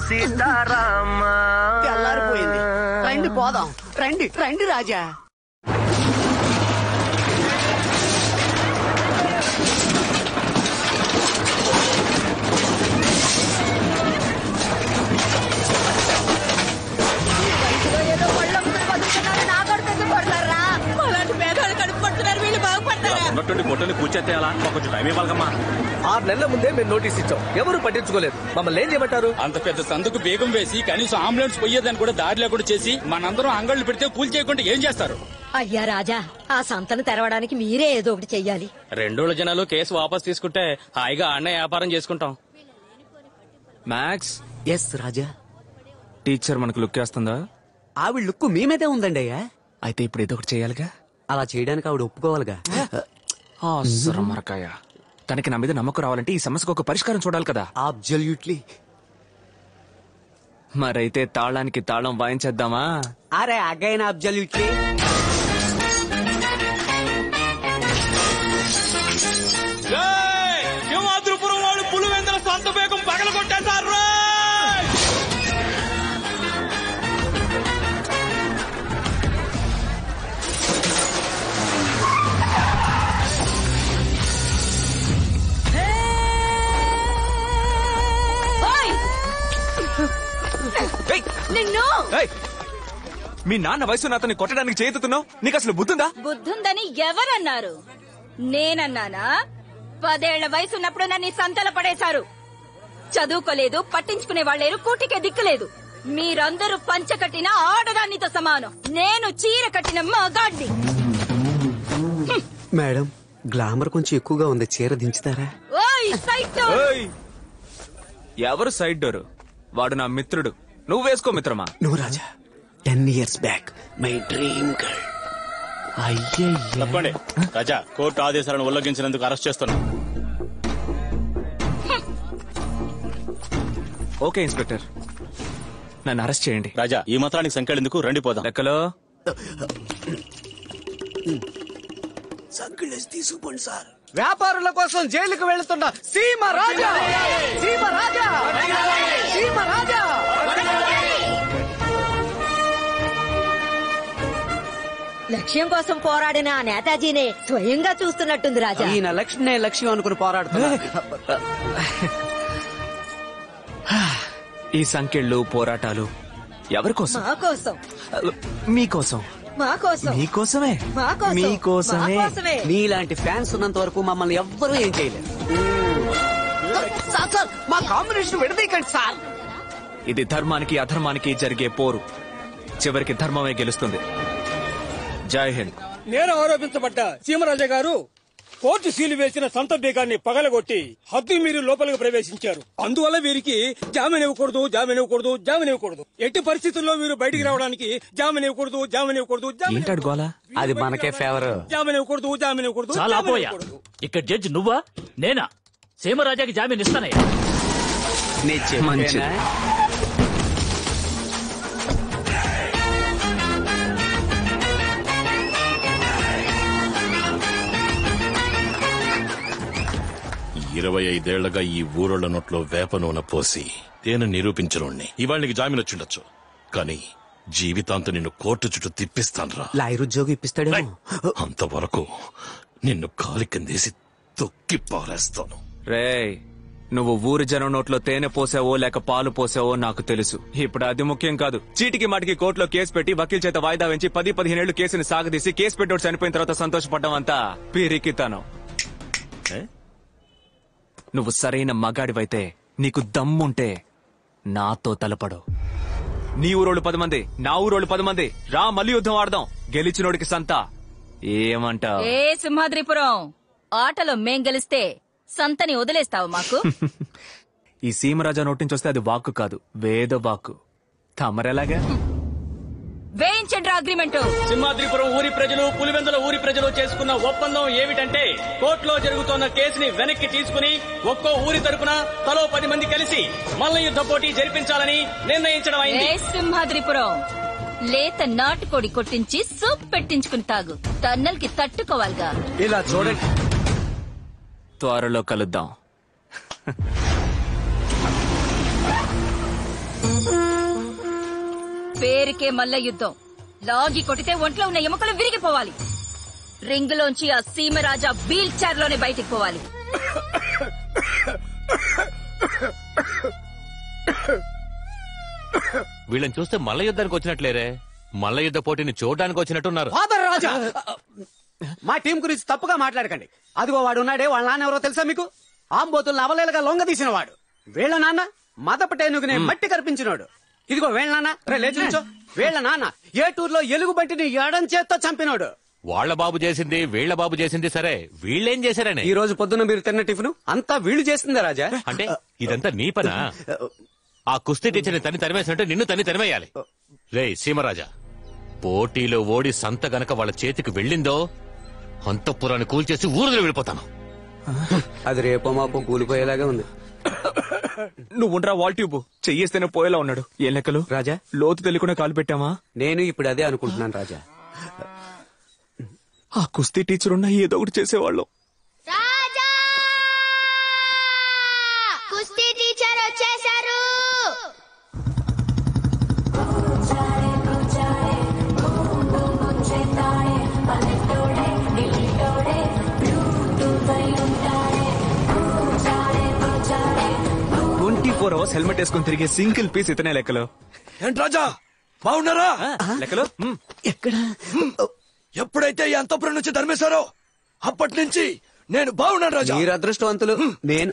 సీతారామ. తెల్లారిపోయింది. రండి పోదాం. రండి రండి రాజా. మొట్టని కూర్చేయాలా కొంచెం టైం ఇవ్వాలమ్మా. 6 నెలల ముందే మేము నోటీస్ ఇచ్చాం, ఎవరు పట్టించుకోలేదు. మమ్మల్ని ఏం చేయమంటారు? అంత పెద్ద సందుకు బేగం వేసి కనీసం అంబులెన్స్ పోయేదని కూడా దారి లేకుండా చేసి మనందరం అంగళ్ళు పెడితే కూల్ చేయకుండా ఏం చేస్తారు? అయ్యా రాజా, ఆ సంతను తెరవడానికి మీరే ఏదో ఒకటి చెయ్యాలి. 2 రోజుల జనాలు కేసు వాపస్ తీసుకుంటే హాయిగా ఆడనే వ్యాపారం చేసుకుంటాం. మ్యాక్స్. ఎస్ రాజా. టీచర్ మనకు లుక్ వేస్తుందా? ఆవిడ లుక్కు మీ మీదే ఉందండి అయ్యా. అయితే ఇప్పుడు ఏదో ఒకటి చేయాలిగా. అలా చేయడానికి ఆవిడ ఒప్పుకోవాలిగా. మరకాయ తనకి నా మీద నమ్మకం రావాలంటే ఈ సమస్యకు ఒక పరిష్కారం చూడాలి కదా. అబ్సల్యూట్లీ. మరైతే తాళానికి తాళం వాయించేద్దామా? అరే అగైన్ అబ్సల్యూట్లీ. సింహాద్రిపురం వాడు పులివెందుల సొంత బేగం పగల కొట్టేశారు. నిన్ను మీ నాన్న వయసు అతన్ని కొట్టడానికి చేతుతున్నావు. నీకు అసలు బుద్ధుందా? బుద్ధుందని ఎవరన్నారు? నేనన్నానా? 10 ఏళ్ల వయసున్నప్పుడు నన్ను సంతల పడేశారు. చదువుకోలేదు, పట్టించుకునే వాళ్ళేరు, కూటికే దిక్కులేదు. మీరందరూ పంచ కట్టిన ఆడదానితో సమానం. నేను చీర కట్టిన మగాడ్ని. మేడం, గ్లామర్ కొంచెం ఎక్కువగా ఉంది, చీర దించుతారా? ఓయ్ సైడ్ డోర్. ఎవరు సైడ్ డోరు? వాడు నా మిత్రుడు. నువ్వు వేసుకో మిత్రమా. నువ్వు రాజా. 10 years back my dream girl. తప్పండి రాజా, కోర్టు ఆదేశాలను ఉల్లంఘించినందుకు అరెస్ట్ చేస్తున్నా. ఓకే ఇన్స్పెక్టర్, నన్ను అరెస్ట్ చేయండి. రాజా, ఈ మాత్రానికి సంఖ్యెందుకు, రండి పోదాం. లెక్కలో సంకలేసి తీసుకుపోండి సార్. వ్యాపారుల కోసం జైలుకు వెళ్తున్న సీమ రాజా, సీమ రాజా, సీమ రాజా. లక్ష్యం కోసం పోరాడిన ఆ నేతాజీనే స్వయంగా చూస్తున్నట్టుంది రాజా. ఈయన లక్ష్యమే లక్ష్యం అనుకుని పోరాడుతున్నా. ఈ సంకెళ్ళు పోరాటాలు ఎవరి కోసం? మా కోసం. మీకోసం. మా కోసం. మీకోసమే. మా కోసం. మీకోసమే. మా కోసమే. మీలాంటి ఫ్యాన్స్ ఉన్నంత వరకు మమ్మల్ని ఎవ్వరూ ఏం చేయలేరు. సార్ సార్, మా కాంబినేషన్ విడదీయకండి సార్. ఇది ధర్మానికి అధర్మానికి జరిగే పోరు. చివరికి ధర్మమే గెలుస్తుంది. జై హింద్. నేరం ఆరోపించబడ్డ సీమరాజా గారు కోర్టు సీలు వేసిన సంత బేగాన్ని పగలగొట్టి హద్దు మీరు లోపలికి ప్రవేశించారు. అందువల్ల వీరికి జామీన్ ఇవ్వకూడదు, జామీన్ ఇవ్వకూడదు, జామీన్ ఇవ్వకూడదు. ఎట్టి పరిస్థితుల్లో వీరు బయటికి రావడానికి జామీన్ ఇవ్వకూడదు, జామీన్ ఇవ్వకూడదు. ఏంటాడు గోలా? అది మనకే ఫేవర్. జామీన్ ఇవ్వకూడదు, జామీన్ ఇవ్వకూడదు. చాలా పోయా. ఇక్కడ జడ్జి నువ్వా నేనా? సీమరాజాకి జామీన్ ఇస్తానయ్యా. మంచిది. 25 ఏళ్లగా ఈ ఊరోళ్ల నోట్లో వేప నూనె పోసి తేనె నిరూపించనుండి ఇవాళ నీకు జామీన్ వచ్చిండొచ్చు, కానీ జీవితాంతం నిన్ను కోర్టు చుట్టూ తిప్పిస్తాన్రా. లాయర్ ఉద్యోగం ఇప్పిస్తాడేమో. అంతవరకు నిన్ను కాలి కిందేసి తొక్కి పారేస్తాను. రేయ్, నువ్వు ఊరి జనం నోట్లో తేనె పోసావో లేక పాలు పోసావో నాకు తెలుసు. ఇప్పుడు అది ముఖ్యం కాదు. చీటికి మాటికి కోర్టులో కేసు పెట్టి వకీల్ చేత వాయిదా వెంచి 10-15 ఏళ్లు కేసుని సాగదీసి కేసు పెట్టోడు చనిపోయిన తర్వాత సంతోషపడ్డం అంతా పిరికితనం. నువ్వు సరైన మగాడివైతే, నీకు దమ్ముంటే నాతో తలపడు. నీ ఊరోళ్ళు 10 మంది, నా ఊరోళ్ళు 10 మంది, రా మళ్ళీ యుద్ధం ఆడదాం. గెలిచినోడికి సంత. ఏమంటావు? ఏ సింహాద్రిపురం, ఆటలో మేం గెలిస్తే సంతని వదిలేస్తావు మాకు? ఈ సీమరాజా నోటి నుంచి వస్తే అది వాక్కు కాదు, వేద వాక్కు. తమరెలాగా? వేయించండి అగ్రిమెంట్. సింహాద్రిపురం ఊరి ప్రజలు, పులివెందుల ఊరి ప్రజలు చేసుకున్న ఒప్పందం ఏమిటంటే, కోర్టులో జరుగుతున్న కేసుని వెనక్కి తీసుకుని ఒక్కో ఊరి తరపున తలో 10 మంది కలిసి మల్ల యుద్ధ పోటీ జరిపించాలని నిర్ణయించడం అయింది. సింహాద్రిపురం, లేత నాటుకోడి కొట్టించి సూప్ పెట్టించుకుని తాగు. టన్నల్ కి తట్టుకోవాలిగా. ఇలా చూడండి, త్వరలో కలుద్దాం. పేరుకే మల్ల యుద్ధం. లాగి కొట్టితే ఒంట్లో ఉన్న ఎముకలు విరిగిపోవాలి. రింగులోంచి ఆ సీమరాజా వీల్ చైర్ లోనే బయటికి పోవాలి. వీళ్ళని చూస్తే మల్ల యుద్ధానికి వచ్చినట్లేరే, మల్ల యుద్ధ పోటీని చూడడానికి వచ్చినట్టున్నారు. ఫాదర్ రాజా, మా టీం గురించి తప్పుగా మాట్లాడకండి. అదిగో వాడు ఉన్నాడే, వాళ్ళ నాన్న ఎవరో తెలుసా మీకు? ఆంబోతుల్ని అవలేలుగా లొంగ తీసిన వాడు. వీళ్ళ నాన్న మదపటేనుగునే మట్టి కనిపించినోడు. ఇదిగో వీళ్ళ నాన్న, రే లేచి నుంచో. వీళ్ళ నాన్న ఏటూరులో ఎలుగుబంటిని ఎడం చేత్తో చంపినోడు. వాళ్ళ బాబు చేసింది వీళ్ళ బాబు చేసింది సరే, వీళ్ళేం చేశారని? ఈ రోజు పొద్దున్న మీరు తిన్న టిఫిన్ అంతా వీళ్ళు చేస్తుందా రాజా? అంటే ఇదంతా నీ పనా? ఆ కుస్తీ టీచర్ని తని తరిమేసినట్టు నిన్ను తని తరిమేయాలి. రే సీమరాజా, పోటీలో ఓడి సంత గనక వాళ్ళ చేతికి వెళ్ళిందో అంతఃపురాన్ని కూల్చేసి ఊరులో వెళ్ళిపోతాను. అది రేపో మాపో కూలిపోయేలాగా ఉంది. నువ్వు ఉండరా వాల్ ట్యూబ్ చెయ్యేస్తేనే పోయేలా ఉన్నాడు. ఏం లెక్కలు రాజా? లోతు తెలియకుండా కాలు పెట్టామా? నేను ఇప్పుడు అదే అనుకుంటున్నాను రాజా. ఆ కుస్తీ టీచర్ ఉన్నా ఏదో ఒకటి చేసేవాళ్ళం. రాజా, కుస్తీ టీచర్ వచ్చేశారు. హెల్మెట్ వేసుకుని తిరిగే సింగిల్ పీస్ ఇతనే లెక్కలు. ఏంటి రాజా, బాగున్నారా? లెక్కలు ఎక్కడ? ఎప్పుడైతే ఈ అంతఃపురం నుంచి ధర్మేశారో అప్పటి నుంచి నేను బాగున్నాను రాజా. మీరు అదృష్టవంతులు. నేను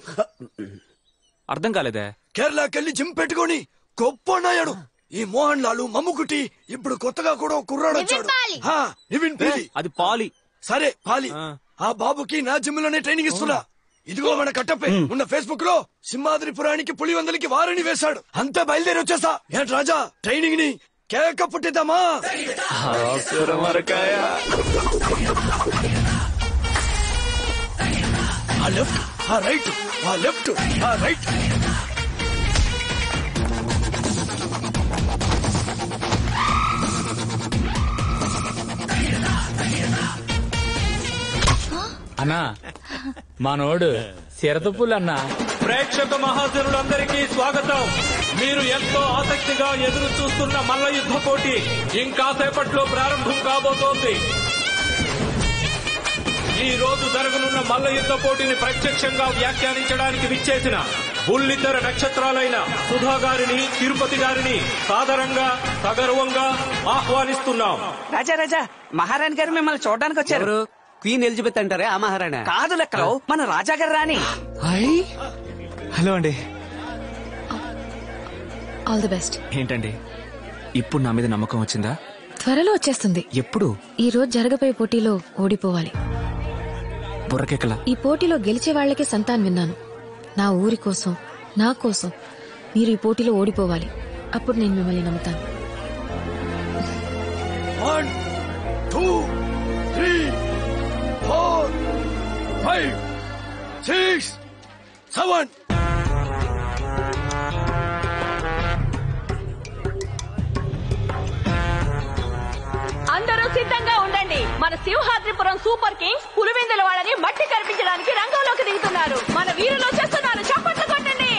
అర్థం కాలేదే. కేరళకెళ్ళి జిమ్ పెట్టుకుని గొప్పనాయాడు ఈ మోహన్ లాలు మమ్ముకుటి. ఇప్పుడు కొత్తగా కూడా కుర్రాడు వచ్చాడు. నివిన్ పాలి. అది పాలి. సరే పాలి. ఆ బాబుకి నా జిమ్ లోనే ట్రైనింగ్ ఇస్తున్నా. ఇదిగో మన కట్టపై ఉన్న ఫేస్బుక్ లో సింహాద్రిపురానికి పులివెందులకి వారిని వేశాడు. అంతా బయలుదేరి వచ్చేసా. ఏంటి రాజా, ట్రైనింగ్ ని కేక పుట్టిద్దామా? ఆ లెఫ్ట్, ఆ రైట్, ఆ లెఫ్ట్, ఆ రైట్. అన్నా మనోడు సిరతపుల్లన్నా. ప్రేక్షక మహాజనులందరికీ స్వాగతం. మీరు ఎంతో ఆసక్తిగా ఎదురు చూస్తున్న మల్ల యుద్ధ పోటీ ఇంకాసేపట్లో ప్రారంభం కాబోతోంది. ఈ రోజు జరగనున్న మల్ల యుద్ధ పోటీని ప్రత్యక్షంగా వ్యాఖ్యానించడానికి విచ్చేసిన బుల్లిద్దర నక్షత్రాలైన సుధా గారిని, తిరుపతి గారిని సాదరంగా సగర్వంగా ఆహ్వానిస్తున్నాం. రాజా రాజా, మహారాణి గారు మిమ్మల్ని చూడడానికి వచ్చారు. క్వీన్ ఎలిజబెత్ అంటారే ఆ మహారాణా? కాదు లెక్కలో మన రాజా గారు రాని. హలో అండి. All the best. ఏంటండి ఇప్పుడు నా మీద నమ్మకం వచ్చిందా? త్వరలో వచ్చేస్తుంది. ఎప్పుడు? ఈ రోజు జరగబోయే పోటీలో ఓడిపోవాలి. బుర్రకెక్కల. ఈ పోటీలో గెలిచే వాళ్లకే సంతానం విన్నాను. నా ఊరి కోసం, నా కోసం మీరు ఈ పోటీలో ఓడిపోవాలి. అప్పుడు నేను మిమ్మల్ని నమ్ముతాను. 1 2 3 4 5 6 7. అందరూ సిద్ధంగా ఉండండి. మన సింహాద్రిపురం సూపర్ కింగ్స్ పులివెందుల వాళ్ళని మట్టి కనిపించడానికి రంగంలోకి దిగుతున్నారు. మన వీరులు వచ్చేస్తున్నారు. చప్పట్లు కొట్టండి.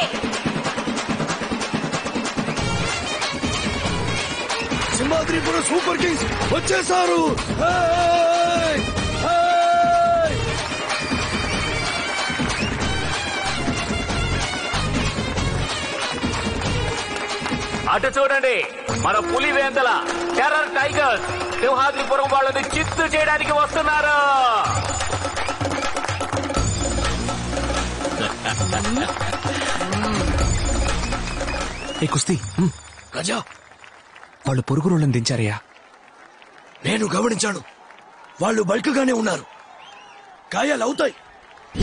సింహాద్రిపురం సూపర్ కింగ్స్ వచ్చేసారు. అటు చూడండి, మన పులివేందల టెర్రర్ టైగర్స్ సింహాద్రిపురం వాళ్ళని చిత్తు చేయడానికి వస్తున్నారు. ఏ కుస్తీ రాజా, వాళ్ళు పొరుగు రోళ్ళని దించారయ్యా. నేను గమనించాను. వాళ్ళు బల్క్గానే ఉన్నారు. గాయాలు అవుతాయి.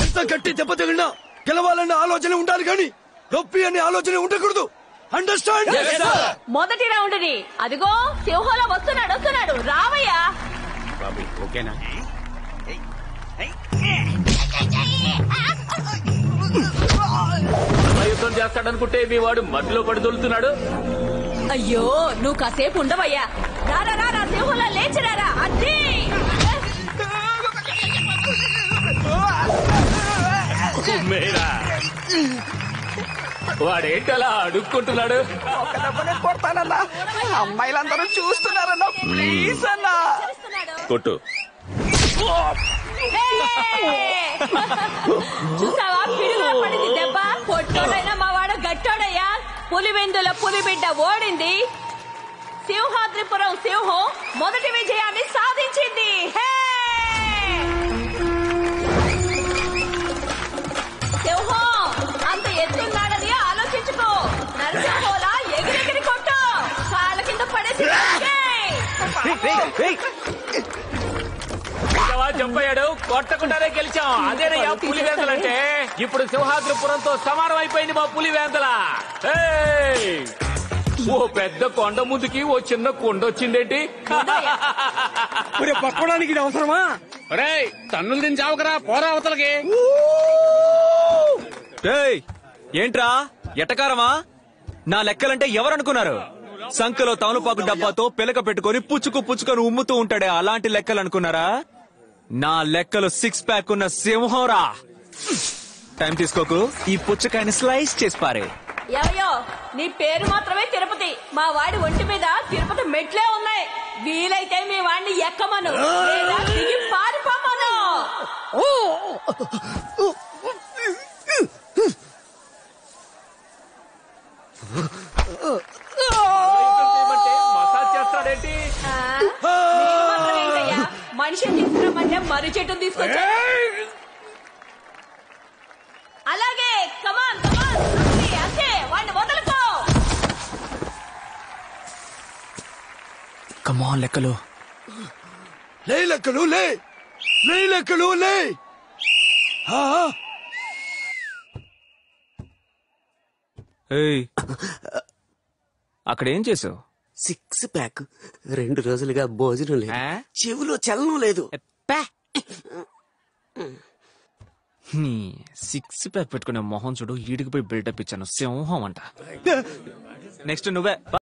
ఎంత గట్టి దెబ్బ తగిలినా గెలవాలన్న ఆలోచన ఉండాలి కానీ నొప్పి అనే ఆలోచన ఉండకూడదు. అండర్స్టాండ్? మొదటి రౌండ్ ని అదిగో సింహంలో వస్తున్నాడు. రావయ్యా. ఓకేనా? యుద్ధం చేస్తాడనుకుంటే మీ వాడు మధ్యలో పడి దొలుతున్నాడు. అయ్యో, నువ్వు కాసేపు ఉండవయ్యా. రారా సింహంలో లేచిరారా. అద్దీ వాడేంటలా అడుక్కుంటున్నాడు? ఒక దెబ్బనే కొడతానన్నా, అమ్మాయిలందరూ చూస్తున్నారన్నా, ప్లీజ్ అన్నా. కొట్టు. చూసావా పిడుగులా పడింది దెబ్బ. పొట్టోడైనా మా వాడు గట్టోడయ్యా. పులివెందుల పులిబిడ్డ ఓడింది. సింహాద్రిపురం సింహం మొదటి విజయాన్ని సాధించింది. సింహం అంత ఎత్తున్నాడని ఆలోచించుకో. నరసింహోలా ఎగిరెగిరి కొట్టు. కాళ్ళ కింద పడేసి చంపయ్యాడు. కొట్టకుండానే గెలిచాం. అదేనయ్యా పులివేందలంటే. ఇప్పుడు సింహాద్రిపురంతో సమానం అయిపోయింది మా పులివేందల. ఓ పెద్ద కొండ ముందుకి ఓ చిన్న కొండ వచ్చిందేంటి? పట్టుకోవడానికి ఇది అవసరమా? రేయ్ తన్నులు తిని చావకరా, పోరా అవతలకి. ఏంట్రా ఎటకారమా? నా లెక్కలంటే ఎవరనుకున్నారు? సంకలో తమలపాకు డబ్బాతో పిలక పెట్టుకుని పుచ్చుకొని ఉమ్ముతూ ఉంటాడే, అలాంటి లెక్కలు అనుకున్నారా? నా లెక్కలు 6 ప్యాక్ ఉన్న సింహంరా. టైం తీసుకోకు, ఈ పుచ్చకాయని స్లైస్ చేసి పారే. ఎవయో నీ పేరు మాత్రమే తిరుపతి. మా వాడి ఒంటి మీద తిరుపతి మెట్లే ఉన్నాయి. వీలైతే మీ వాడిని ఎక్కమను, లేదా దిగి పారిపోమను. మసాజ్ చేస్తాడేంటి? మనిషిని తీసుకురామంటే మర్రి చెట్టును తీసుకొచ్చా. అలాగే కమాన్ కమాన్, అంతే వాడిని వదలుకో. కమాన్ లెక్కలు. లే లెక్కలు, లే లే లెక్కలు, లే. అక్కడేం చేసావు? 6 ప్యాక్. 2 రోజులుగా భోజనం లేదు, చెవులో చలనం లేదు. 6 ప్యాక్ పెట్టుకునే మొహం చూడు, ఈడికి పోయి బిల్డప్ ఇచ్చాను. సింహం అంట. నెక్స్ట్ నువ్వే.